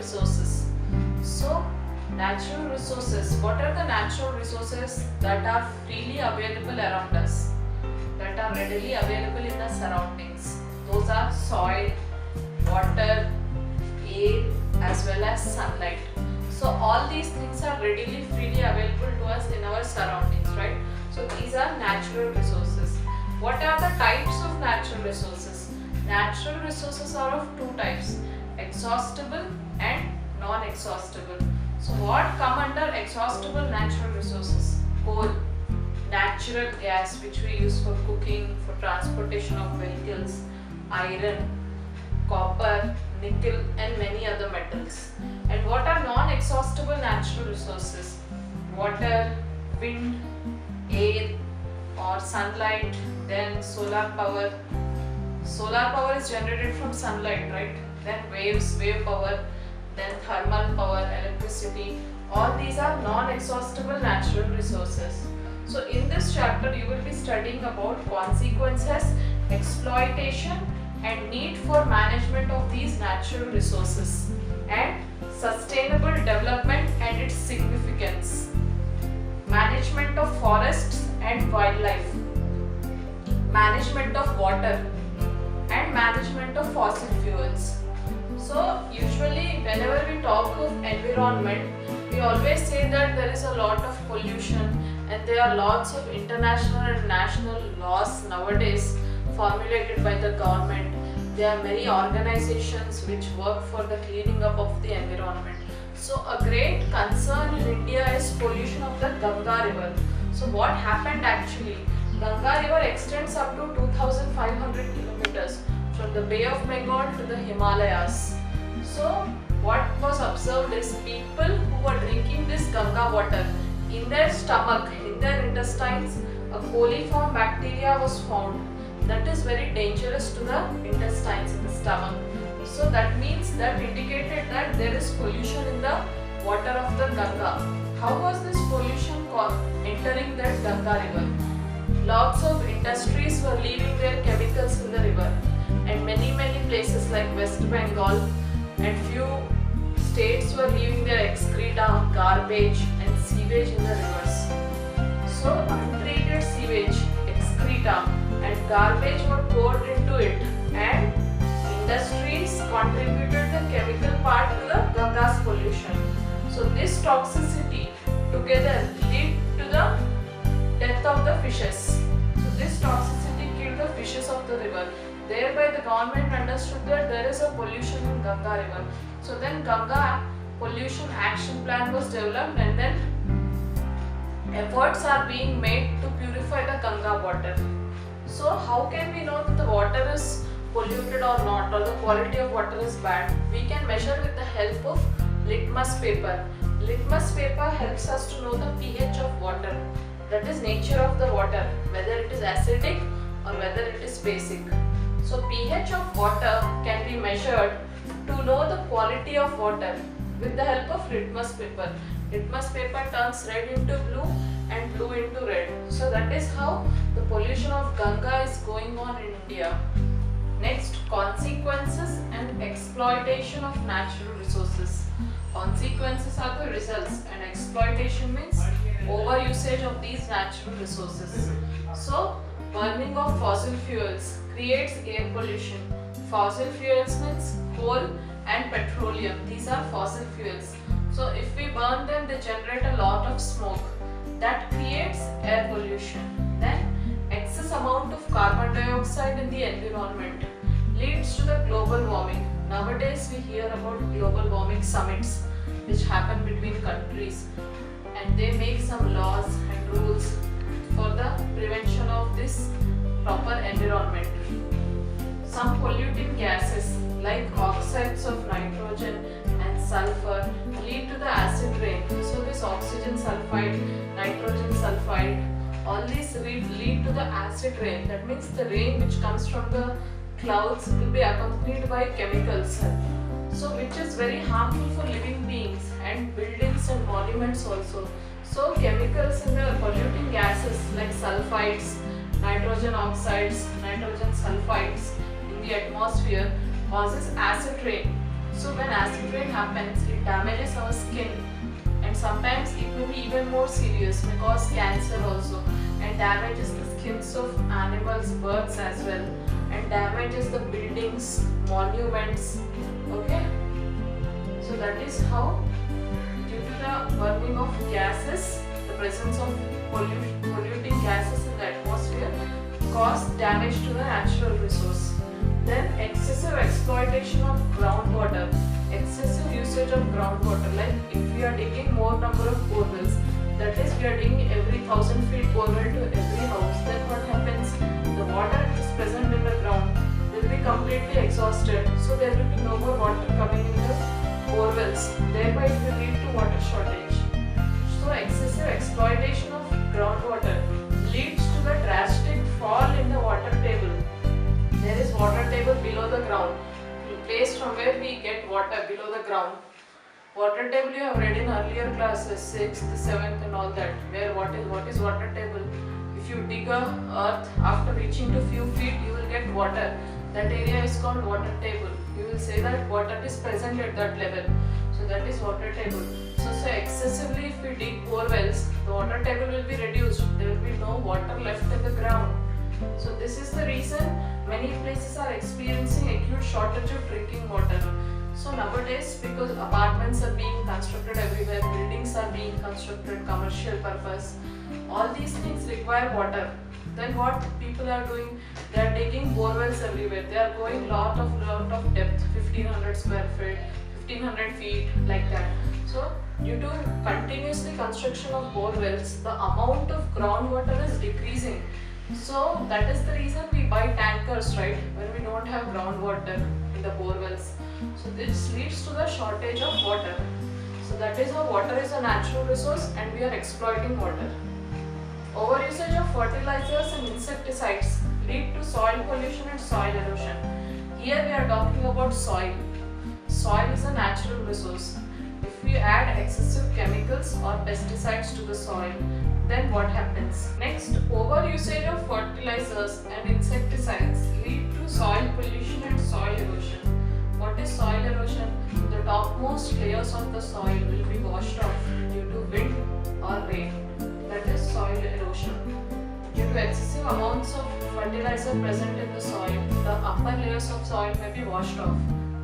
resources. So natural resources, what are the natural resources that are freely available around us, that are readily available in the surroundings? Those are soil, water, air as well as sunlight. So all these things are readily freely available to us in our surroundings, right? So these are natural resources. What are the types of natural resources? Natural resources are of two types, exhaustible and non-exhaustible. So what come under exhaustible natural resources? Coal, natural gas which we use for cooking, for transportation of vehicles, iron, copper, nickel and many other metals. And what are non-exhaustible natural resources? Water, wind, air or sunlight, then solar power. Solar power is generated from sunlight, right? Then waves, wave power, then thermal power, electricity. All these are non-exhaustible natural resources. So in this chapter you will be studying about consequences, exploitation and need for management of these natural resources and sustainable development and its significance, management of forests and wildlife, management of water and management of fossil fuels. So usually whenever we talk of environment, we always say that there is a lot of pollution and there are lots of international and national laws nowadays formulated by the government. There are many organizations which work for the cleaning up of the environment. So a great concern in India is pollution of the Ganga river. So what happened actually? Ganga river extends up to 2,500 kilometers from the Bay of Bengal to the Himalayas. So what was observed is people who were drinking this Ganga water, in their stomach, in their intestines, a coliform bacteria was found. That is very dangerous to the intestines, in the stomach. So that means that indicated that there is pollution in the water of the Ganga. How was this pollution entering that Ganga river? Lots of industries were leaving their chemicals in the river, and many places like West Bengal and few states were leaving their excreta, garbage and sewage in the rivers. So untreated sewage, excreta and garbage were poured into it, and industries contributed the chemical part to the Ganga's pollution. So this toxicity together lead to the death of the fishes. So this toxicity killed the fishes of the river. Thereby the government understood that there is a pollution in Ganga river. So then Ganga pollution action plan was developed, and then efforts are being made to purify the Ganga water. So how can we know that the water is polluted or not, or the quality of water is bad? We can measure with the help of litmus paper. Litmus paper helps us to know the pH of water, that is nature of the water, whether it is acidic or whether it is basic. So pH of water can be measured to know the quality of water with the help of litmus paper. Litmus paper turns red into blue and blue into red. So that is how the pollution of Ganga is going on in India. Next, consequences and exploitation of natural resources. Consequences are the results and exploitation means overusage of these natural resources. So burning of fossil fuels creates air pollution. Fossil fuels means coal and petroleum. These are fossil fuels. So if we burn them, they generate a lot of smoke. That creates air pollution. Then excess amount of carbon dioxide in the environment leads to the global warming. Nowadays we hear about global warming summits which happen between countries, and they make some laws and rules for the prevention of this proper environment. Some polluting gases like oxides of nitrogen and sulfur lead to the acid rain. So this oxygen sulfide, nitrogen sulfide, all these lead to the acid rain. That means the rain which comes from the clouds will be accompanied by chemicals, so which is very harmful for living beings and buildings and monuments also. So chemicals in the polluting gases like sulfides, nitrogen oxides, nitrogen sulfides in the atmosphere causes acid rain. So when acid rain happens, it damages our skin, and sometimes it will be even more serious, may cause cancer also, and damages the skins of animals, birds as well, and damages the buildings, monuments. Okay, so that is how, due to the burning of gases, the presence of polluting gases in the atmosphere cause damage to the natural resource. Then excessive exploitation of groundwater, excessive usage of groundwater, like if we are digging more number of borewells, that is we are digging every 1000 feet borewell to every house, then what happens? The water which is present in the ground will be completely exhausted, so there will be no more water coming in the borewells, thereby it will lead to water shortage. So excessive exploitation of groundwater leads to the drastic fall in the water table. There is water table below the ground, the place from where we get water below the ground. Water table you have read in earlier classes, 6th, 7th and all that, where what is water table? If you dig a earth, after reaching to few feet you will get water. That area is called water table. You will say that water is present at that level. So that is water table. So excessively if we dig bore wells, the water table will be reduced. There will be no water left in the ground. So this is the reason many places are experiencing acute shortage of drinking water. So nowadays, because apartments are being constructed everywhere, buildings are being constructed, commercial purpose, all these things require water. Then what people are doing? They are taking borewells everywhere. They are going lot of depth, 1500 square feet, 1500 feet, like that. So due to continuously construction of borewells, the amount of groundwater is decreasing. So that is the reason we buy tankers, right? When we don't have groundwater in the borewells. So this leads to the shortage of water. So that is how water is a natural resource and we are exploiting water. Overusage of fertilizers and insecticides lead to soil pollution and soil erosion. Here we are talking about soil. Soil is a natural resource. If we add excessive chemicals or pesticides to the soil, then what happens? Next, overusage of fertilizers and insecticides lead to soil pollution and soil erosion. What is soil erosion? The topmost layers of the soil will be washed off due to wind or rain. That is soil erosion. Due to excessive amounts of fertilizer present in the soil, the upper layers of soil may be washed off.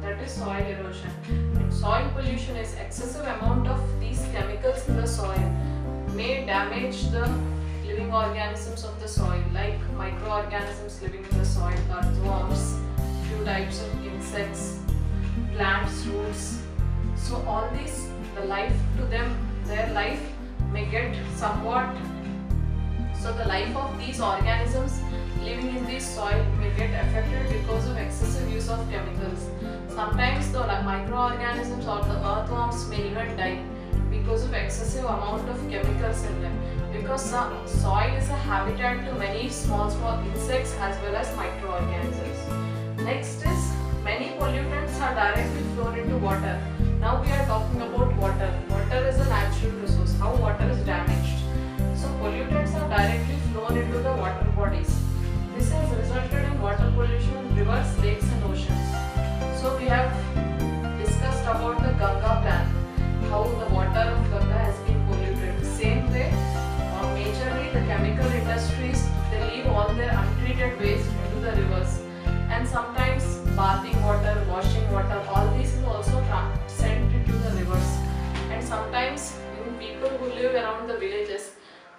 That is soil erosion. And soil pollution is excessive amount of these chemicals in the soil may damage the living organisms of the soil, like microorganisms living in the soil, earthworms, few types of insects, plants, roots. So all these, the life to them, their life may get somewhat, so the life of these organisms living in this soil may get affected because of excessive use of chemicals. Sometimes the microorganisms or the earthworms may even die because of excessive amount of chemicals in them, because soil is a habitat to many small insects as well as microorganisms. Next is, many pollutants are directly flown into water. Now we are talking about water. Water is a natural resource. How water is damaged? So pollutants are directly flown into the water bodies. This has resulted in water pollution in rivers, lakes and oceans. So we have discussed about the Ganga plan, how the water of Ganga has been polluted. Same way, majorly the chemical industries, they leave all their untreated waste into the rivers, and sometimes bathing water, washing water, all these is also sent into the rivers. And sometimes even people who live around the villages,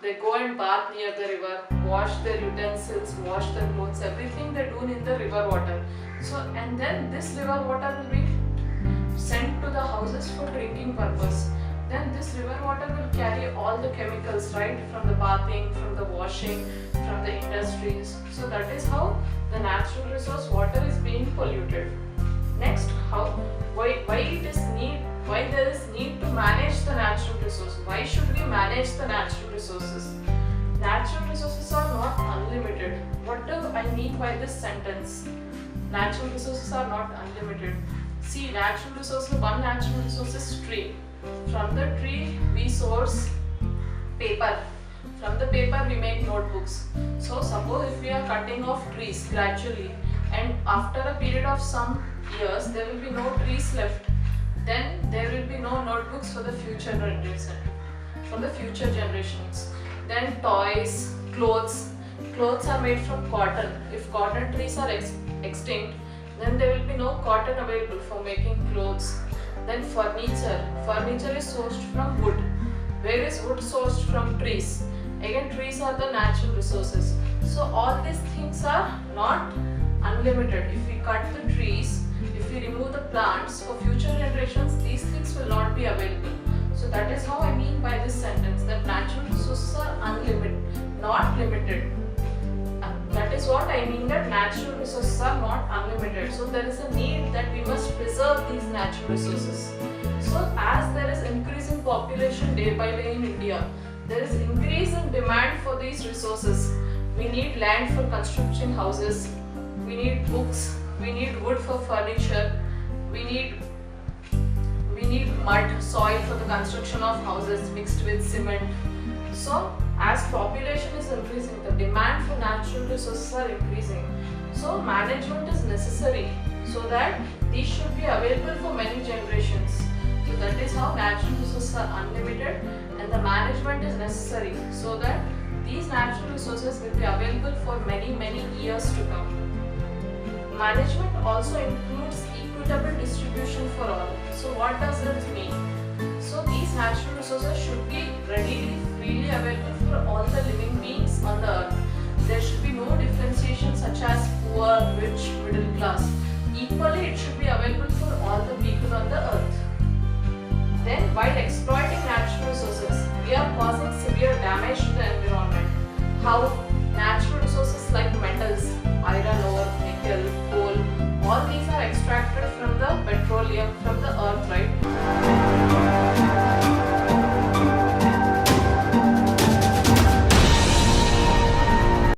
they go and bath near the river, wash their utensils, wash their clothes, everything they do in the river water. So, and then this river water will be sent to the houses for drinking purpose. Then this river water will carry all the chemicals, right, from the bathing, from the washing, from the industries. So that is how the natural resource water is being polluted. Next, why there is need to manage the natural resource? Why should we manage the natural resources? Natural resources are not unlimited. What do I mean by this sentence? Natural resources are not unlimited. See, natural resources, one natural resource is tree. From the tree we source paper. From the paper we make notebooks. So suppose if we are cutting off trees gradually, and after a period of some years there will be no trees left, Then there will be no notebooks for the future generations. Then toys, clothes. Clothes are made from cotton. If cotton trees are extinct, then there will be no cotton available for making clothes. Then furniture. Furniture is sourced from wood. Where is wood sourced from? Trees. Again, trees are the natural resources. So all these things are not unlimited. If we cut the trees, if we remove the plants, for future generations, these things will not be available. So that is how I mean by this sentence, that natural resources are unlimited, not limited. That is what I mean, that natural resources are not unlimited. So there is a need that we must preserve these natural resources. So as there is increasing population day by day in India, there is increase in demand for these resources. We need land for constructing houses, we need books, we need wood for furniture, we need mud, soil for the construction of houses mixed with cement. So as population is increasing, the demand for natural resources are increasing. So management is necessary so that these should be available for many generations. So that is how natural resources are unlimited, and the management is necessary so that these natural resources will be available for many years to come. Management also includes equitable distribution for all. So what does that mean? So these natural resources should be readily, freely available for all the living beings on the earth. There should be no differentiation such as poor, rich, middle class. Equally, it should be available for all the people on the earth. Then, while exploiting natural resources, we are causing severe damage to the environment. How?